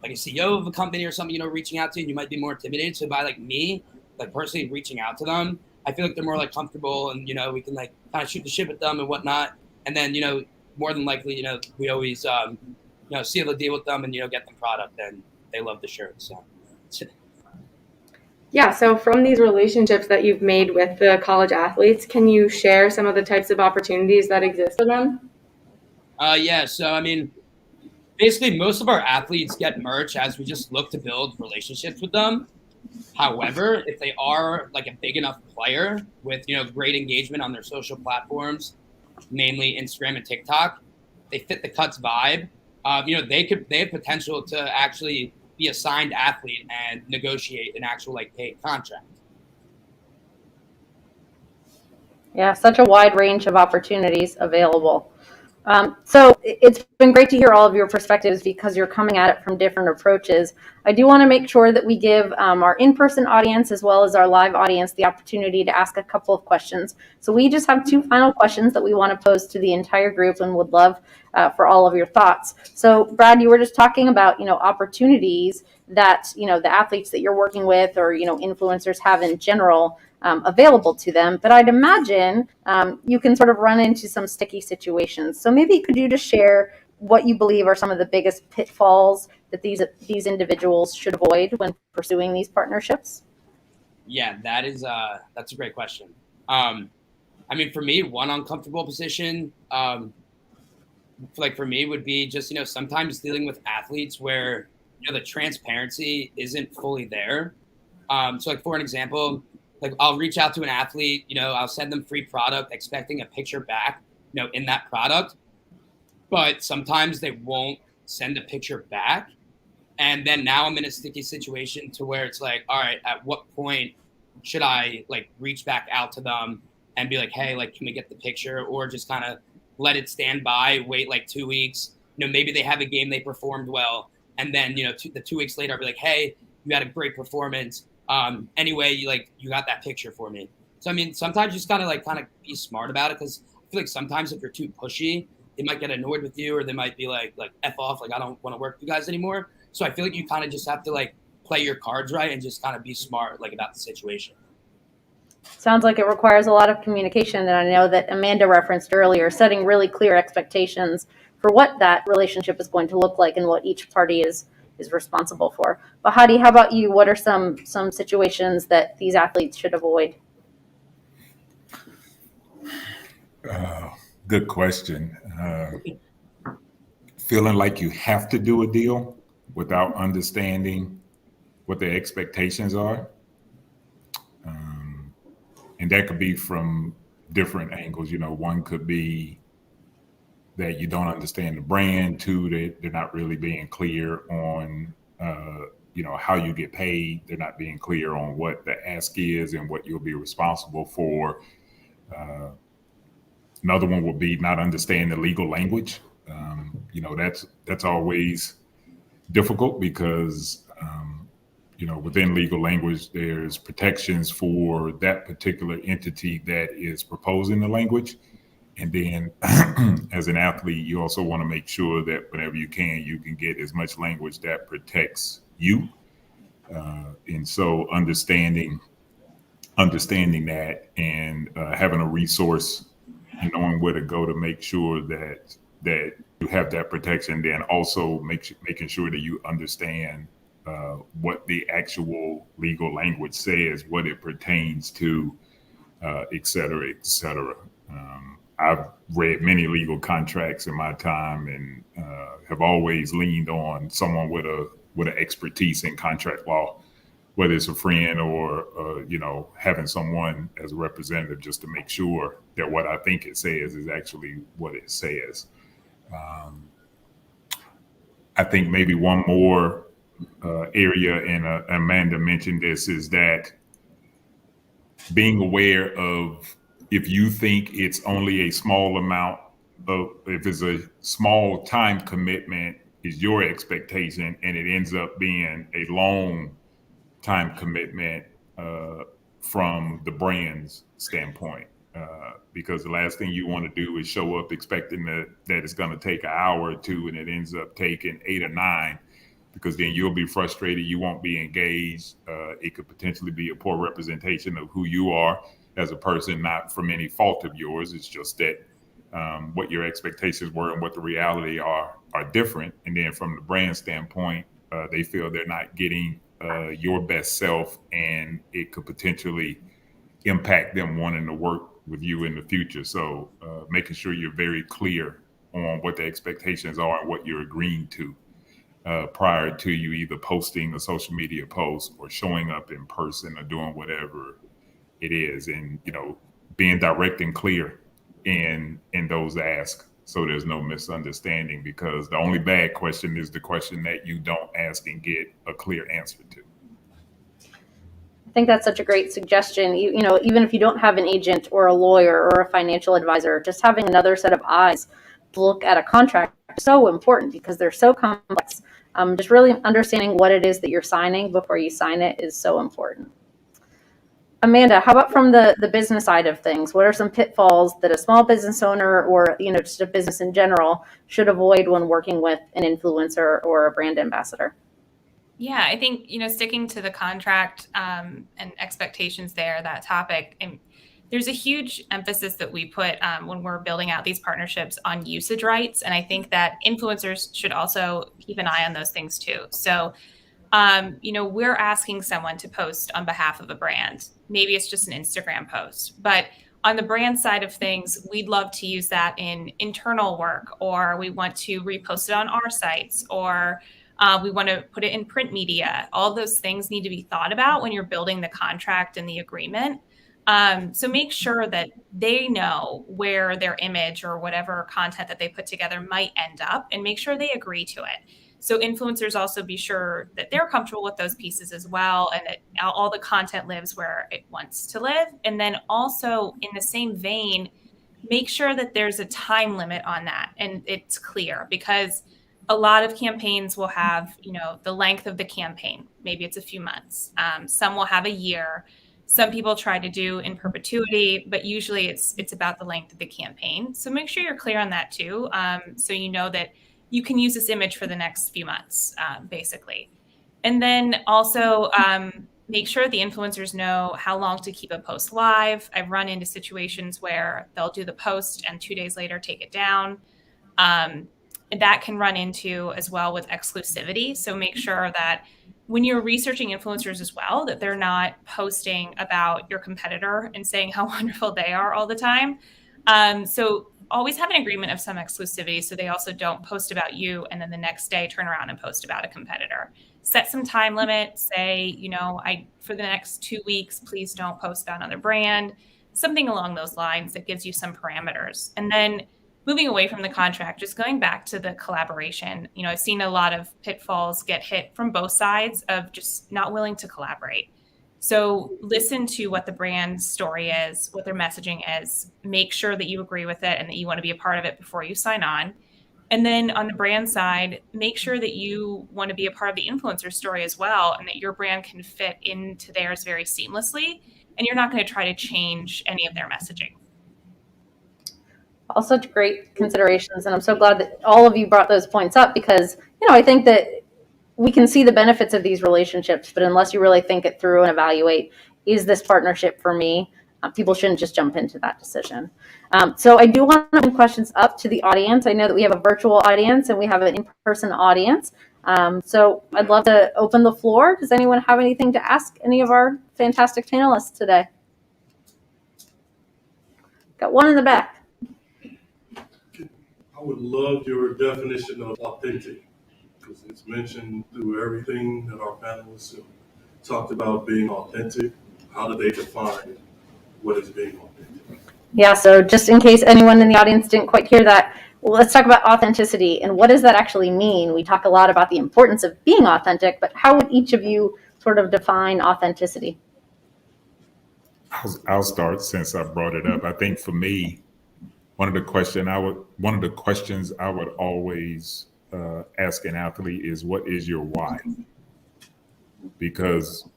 CEO of a company or something, reaching out to you, and you might be more intimidated. So by me, personally reaching out to them, I feel they're more comfortable, and, we can kind of shoot the shit with them and whatnot. And then, more than likely, we always, seal the deal with them and, get them product, and they love the shirt. So. Yeah, so from these relationships that you've made with the college athletes, can you share some of the types of opportunities that exist for them? Yeah, so basically most of our athletes get merch as we just look to build relationships with them. However, if they are a big enough player with great engagement on their social platforms, mainly Instagram and TikTok, they fit the Cuts vibe. They have potential to actually be a signed athlete and negotiate an actual paid contract. Yeah, such a wide range of opportunities available. So it's been great to hear all of your perspectives because you're coming at it from different approaches. I do want to make sure that we give our in-person audience as well as our live audience the opportunity to ask a couple of questions. So we just have 2 final questions that we want to pose to the entire group and would love for all of your thoughts. So Brad, you were just talking about, opportunities that, the athletes that you're working with or, influencers have in general available to them. But I'd imagine you can sort of run into some sticky situations. So maybe could you just share what you believe are some of the biggest pitfalls that these individuals should avoid when pursuing these partnerships? Yeah, that's a great question. For me, one uncomfortable position, for me would be just, sometimes dealing with athletes where, the transparency isn't fully there. So for an example, I'll reach out to an athlete, I'll send them free product expecting a picture back, in that product, but sometimes they won't send a picture back. And then now I'm in a sticky situation to where it's all right, at what point should I reach back out to them and be hey, can we get the picture, or just kind of let it stand by, wait 2 weeks, maybe they have a game, they performed well. And then, 2 weeks later, I'll be hey, you had a great performance. Anyway, you got that picture for me. So, sometimes you just gotta kind of be smart about it, because I feel sometimes if you're too pushy, they might get annoyed with you, or they might be F off, I don't want to work with you guys anymore. So I feel you kind of just have to play your cards right and just kind of be smart about the situation. Sounds like it requires a lot of communication, and I know that Amanda referenced earlier, setting really clear expectations for what that relationship is going to look like and what each party is responsible for. Bahati, how about you? What are some situations that these athletes should avoid? Good question. Feeling like you have to do a deal without understanding what the expectations are. And that could be from different angles. One could be that you don't understand the brand. 2, they're not really being clear on, how you get paid. They're not being clear on what the ask is and what you'll be responsible for. Another one would be not understand the legal language. That's always difficult because within legal language, there's protections for that particular entity that is proposing the language. And then as an athlete, you also want to make sure that whenever you can get as much language that protects you. And so understanding that and having a resource and knowing where to go to make sure that you have that protection, then also making sure that you understand what the actual legal language says, what it pertains to, et cetera, et cetera. I've read many legal contracts in my time and have always leaned on someone with an expertise in contract law, whether it's a friend or having someone as a representative, just to make sure that what I think it says is actually what it says. I think maybe one more area, and Amanda mentioned this, is that being aware of, if you think it's only a small amount of, if it's a small time commitment is your expectation, and it ends up being a long time commitment from the brand's standpoint. Because the last thing you want to do is show up expecting that it's going to take an hour or two, and it ends up taking 8 or 9, because then you'll be frustrated. You won't be engaged. It could potentially be a poor representation of who you are as a person, not from any fault of yours. It's just that what your expectations were and what the reality are different. And then from the brand standpoint, they feel they're not getting your best self, and it could potentially impact them wanting to work with you in the future. So making sure you're very clear on what the expectations are and what you're agreeing to prior to you either posting a social media post or showing up in person or doing whatever it is. And, being direct and clear in those asks, so there's no misunderstanding, because the only bad question is the question that you don't ask and get a clear answer to. I think that's such a great suggestion. Even if you don't have an agent or a lawyer or a financial advisor, just having another set of eyes to look at a contract is so important, because they're so complex. Just really understanding what it is that you're signing before you sign it is so important. Amanda, how about from the business side of things? What are some pitfalls that a small business owner, or just a business in general, should avoid when working with an influencer or a brand ambassador? Yeah, I think, sticking to the contract and expectations there, that topic, and there's a huge emphasis that we put when we're building out these partnerships on usage rights. And I think that influencers should also keep an eye on those things too. So, we're asking someone to post on behalf of a brand. Maybe it's just an Instagram post, but on the brand side of things, we'd love to use that in internal work, or we want to repost it on our sites, or we want to put it in print media. All those things need to be thought about when you're building the contract and the agreement. So make sure that they know where their image or whatever content that they put together might end up, and make sure they agree to it. So influencers also be sure that they're comfortable with those pieces as well, and that all the content lives where it wants to live. And then also, in the same vein, make sure that there's a time limit on that and it's clear, because a lot of campaigns will have, the length of the campaign. Maybe it's a few months. Some will have a year. Some people try to do in perpetuity, but usually it's about the length of the campaign. So make sure you're clear on that too. So you know that you can use this image for the next few months, basically. And then also make sure the influencers know how long to keep a post live. I've run into situations where they'll do the post and 2 days later take it down. And that can run into as well with exclusivity. So make sure that when you're researching influencers as well, that they're not posting about your competitor and saying how wonderful they are all the time. So always have an agreement of some exclusivity, so they also don't post about you and then the next day turn around and post about a competitor. Set some time limit. Say, for the next 2 weeks, please don't post about another brand. Something along those lines that gives you some parameters. And then moving away from the contract, just going back to the collaboration. I've seen a lot of pitfalls get hit from both sides of just not willing to collaborate. So listen to what the brand story is, what their messaging is. Make sure that you agree with it and that you want to be a part of it before you sign on. And then on the brand side, make sure that you want to be a part of the influencer story as well, and that your brand can fit into theirs very seamlessly. And you're not going to try to change any of their messaging. All such great considerations, and I'm so glad that all of you brought those points up because, I think that we can see the benefits of these relationships, but unless you really think it through and evaluate, is this partnership for me? People shouldn't just jump into that decision. So I do want to open questions up to the audience. I know that we have a virtual audience and we have an in-person audience. So I'd love to open the floor. Does anyone have anything to ask any of our fantastic panelists today? Got one in the back. I would love your definition of authentic, because it's mentioned through everything that our panelists have talked about being authentic. How do they define what is being authentic? Yeah, so just in case anyone in the audience didn't quite hear that, let's talk about authenticity and what does that actually mean? We talk a lot about the importance of being authentic, but how would each of you sort of define authenticity? I'll start since I brought it up. I think for me, one of the questions I would always ask an athlete is, what is your why? Because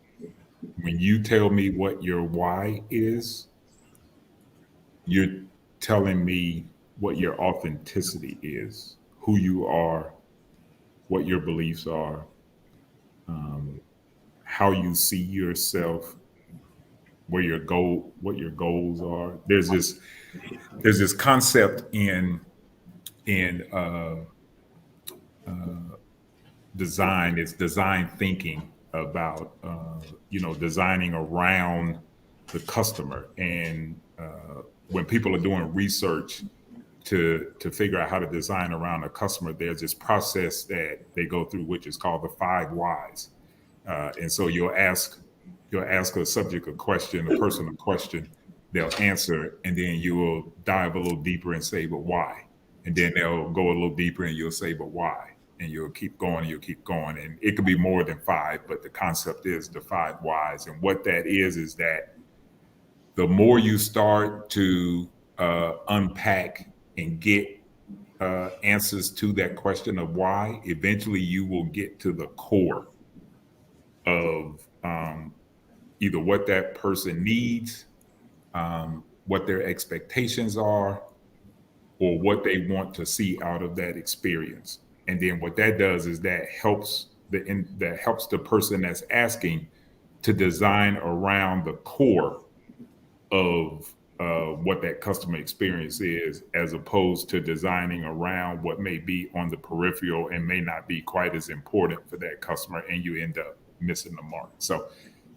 when you tell me what your why is, you're telling me what your authenticity is, who you are, what your beliefs are, how you see yourself, what your goals are. There's this concept in design. It's design thinking about designing around the customer. And when people are doing research to figure out how to design around a customer, there's this process that they go through, which is called the 5 whys. And so you'll ask a subject a person a question, they'll answer, and then you will dive a little deeper and say, but why? And then they'll go a little deeper and you'll say, but why? And you'll keep going and you'll keep going. And it could be more than 5, but the concept is the 5 whys. And what that is that the more you start to unpack and get answers to that question of why, eventually you will get to the core of either what that person needs, what their expectations are, or what they want to see out of that experience. And then what that does is that helps the person that's asking to design around the core of what that customer experience is, as opposed to designing around what may be on the peripheral and may not be quite as important for that customer, and you end up missing the mark. So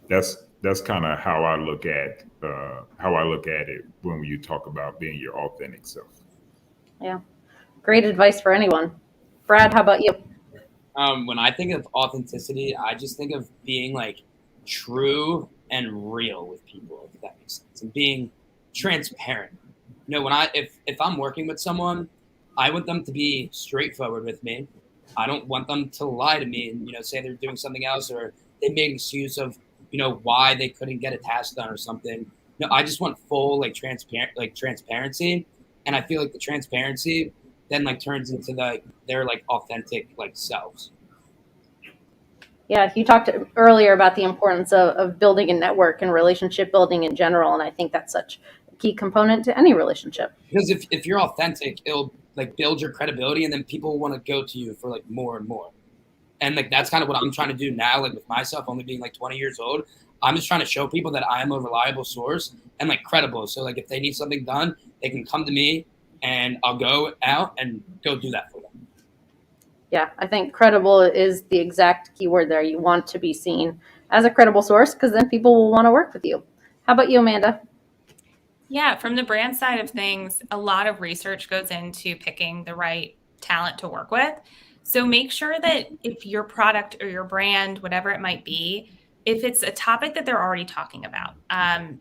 that's kind of how I look at it when you talk about being your authentic self. Yeah, great advice for anyone. Brad, how about you? When I think of authenticity, I just think of being like true and real with people, if that makes sense, and being transparent. If I'm working with someone, I want them to be straightforward with me. I don't want them to lie to me and say they're doing something else, or they make an excuse of why they couldn't get a task done or something. I just want full transparency, and I feel like the transparency then turns into their authentic selves. Yeah, you talked earlier about the importance of building a network and relationship building in general, and I think that's such a key component to any relationship. Because if you're authentic, it'll build your credibility, and then people want to go to you for more and more. And that's kind of what I'm trying to do now, with myself only being 20 years old. I'm just trying to show people that I am a reliable source and credible. So if they need something done, they can come to me, and I'll go out and go do that for them. Yeah, I think credible is the exact keyword there. You want to be seen as a credible source because then people will want to work with you. How about you, Amanda? Yeah, from the brand side of things, a lot of research goes into picking the right talent to work with. So make sure that if your product or your brand, whatever it might be, if it's a topic that they're already talking about.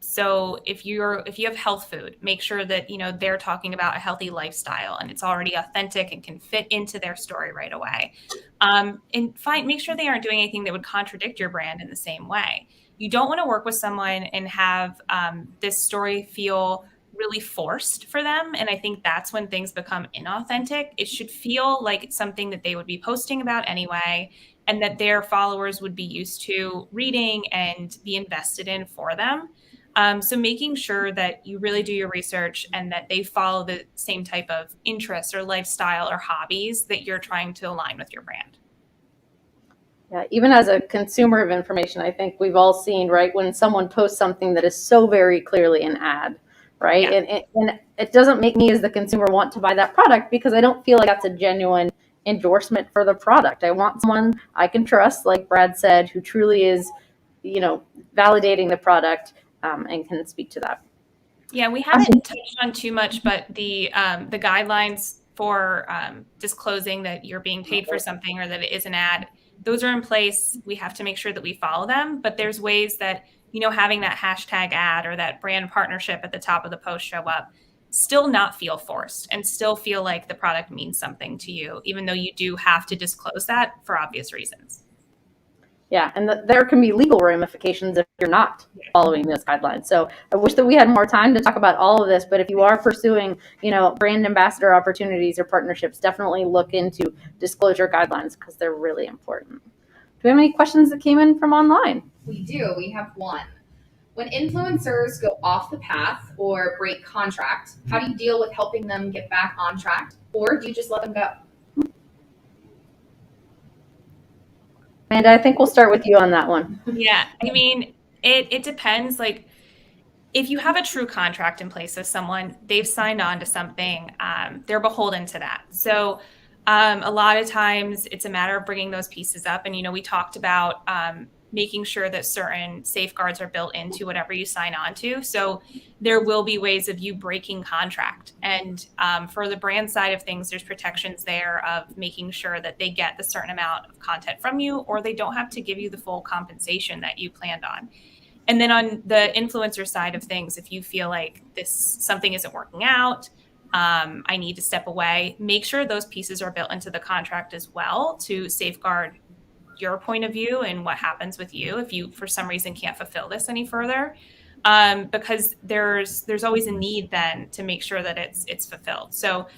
So if you have health food, make sure that they're talking about a healthy lifestyle and it's already authentic and can fit into their story right away. And make sure they aren't doing anything that would contradict your brand in the same way. You don't want to work with someone and have this story feel really forced for them. And I think that's when things become inauthentic. It should feel like it's something that they would be posting about anyway, and that their followers would be used to reading and be invested in for them. So making sure that you really do your research and that they follow the same type of interests or lifestyle or hobbies that you're trying to align with your brand. Yeah, even as a consumer of information, I think we've all seen, right, when someone posts something that is so very clearly an ad, right? Yeah. And it doesn't make me as the consumer want to buy that product because I don't feel like that's a genuine endorsement for the product. I want someone I can trust, like Brad said, who truly is, validating the product and can speak to that. Yeah, we haven't touched on too much, but the guidelines for disclosing that you're being paid for something or that it is an ad, those are in place. We have to make sure that we follow them. But there's ways that, having that hashtag ad or that brand partnership at the top of the post show up, still not feel forced and still feel like the product means something to you, even though you do have to disclose that for obvious reasons. Yeah, and there can be legal ramifications if you're not following those guidelines. So I wish that we had more time to talk about all of this, but if you are pursuing, brand ambassador opportunities or partnerships, definitely look into disclosure guidelines because they're really important. Do we have any questions that came in from online? We do. We have one. When influencers go off the path or break contract, how do you deal with helping them get back on track, or do you just let them go? Amanda, I think we'll start with you on that one. Yeah, I mean, it depends. Like, if you have a true contract in place with someone, they've signed on to something, they're beholden to that. So a lot of times it's a matter of bringing those pieces up. And, we talked about making sure that certain safeguards are built into whatever you sign on to. So there will be ways of you breaking contract. And for the brand side of things, there's protections there of making sure that they get the certain amount of content from you, or they don't have to give you the full compensation that you planned on. And then on the influencer side of things, if you feel like something isn't working out, I need to step away, make sure those pieces are built into the contract as well to safeguard your point of view and what happens with you if you for some reason can't fulfill this any further, because there's always a need then to make sure that it's fulfilled. So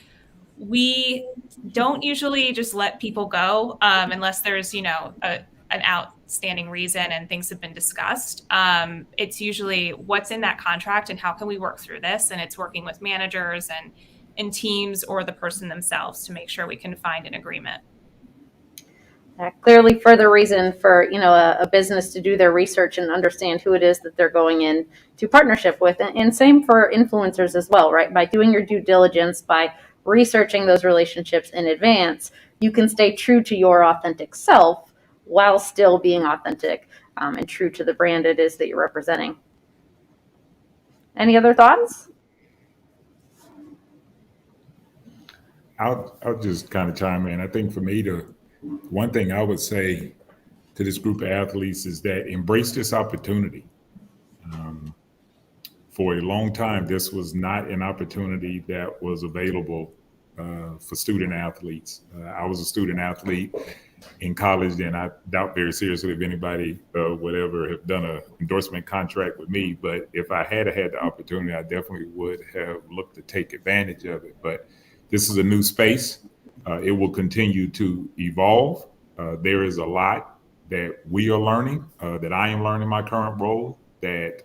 we don't usually just let people go unless there's an outstanding reason and things have been discussed. It's usually what's in that contract and how can we work through this, and it's working with managers and teams or the person themselves to make sure we can find an agreement. Clearly further reason for a business to do their research and understand who it is that they're going in to partnership with, and same for influencers as well, right? By doing your due diligence, by researching those relationships in advance, you can stay true to your authentic self while still being authentic and true to the brand it is that you're representing. Any other thoughts? I'll just kind of chime in. I think for me, one thing I would say to this group of athletes is that embrace this opportunity. For a long time, this was not an opportunity that was available for student athletes. I was a student athlete in college, and I doubt very seriously if anybody would ever have done an endorsement contract with me. But if I had had the opportunity, I definitely would have looked to take advantage of it. But this is a new space. It will continue to evolve. There is a lot that we are learning, that I am learning in my current role, that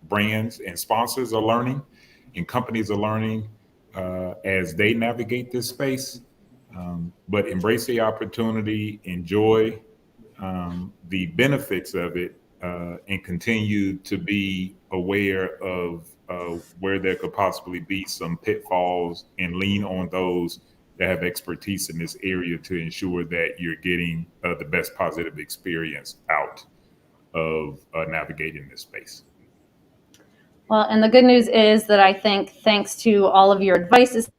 brands and sponsors are learning, and companies are learning as they navigate this space. But embrace the opportunity, enjoy the benefits of it, and continue to be aware of where there could possibly be some pitfalls, and lean on those that have expertise in this area to ensure that you're getting the best positive experience out of navigating this space. Well, and the good news is that I think thanks to all of your advice,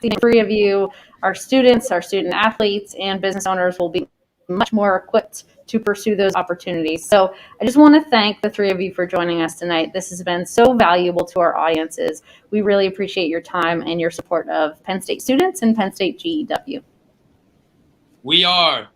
the three of you, our students, our student athletes, and business owners will be much more equipped to pursue those opportunities. So I just want to thank the three of you for joining us tonight. This has been so valuable to our audiences. We really appreciate your time and your support of Penn State students and Penn State GEW. We are.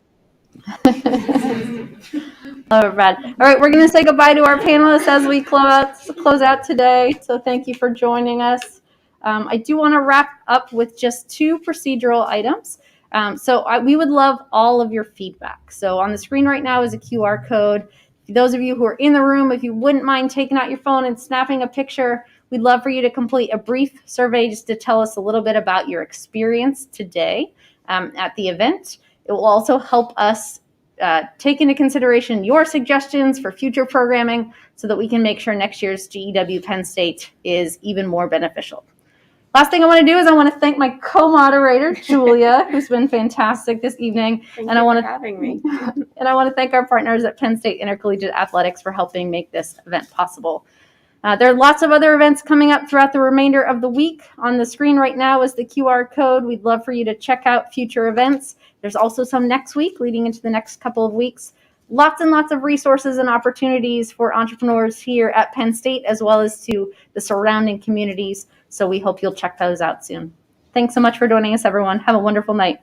All right, we're going to say goodbye to our panelists as we close out today. So thank you for joining us. I do want to wrap up with just 2 procedural items. We would love all of your feedback. So on the screen right now is a QR code. Those of you who are in the room, if you wouldn't mind taking out your phone and snapping a picture, we'd love for you to complete a brief survey just to tell us a little bit about your experience today at the event. It will also help us take into consideration your suggestions for future programming so that we can make sure next year's GEW Penn State is even more beneficial. Last thing I want to do is I want to thank my co-moderator, Julia, who's been fantastic this evening. Thank you for having me. And I want to thank our partners at Penn State Intercollegiate Athletics for helping make this event possible. There are lots of other events coming up throughout the remainder of the week. On the screen right now is the QR code. We'd love for you to check out future events. There's also some next week leading into the next couple of weeks. Lots and lots of resources and opportunities for entrepreneurs here at Penn State as well as to the surrounding communities. So we hope you'll check those out soon. Thanks so much for joining us, everyone. Have a wonderful night.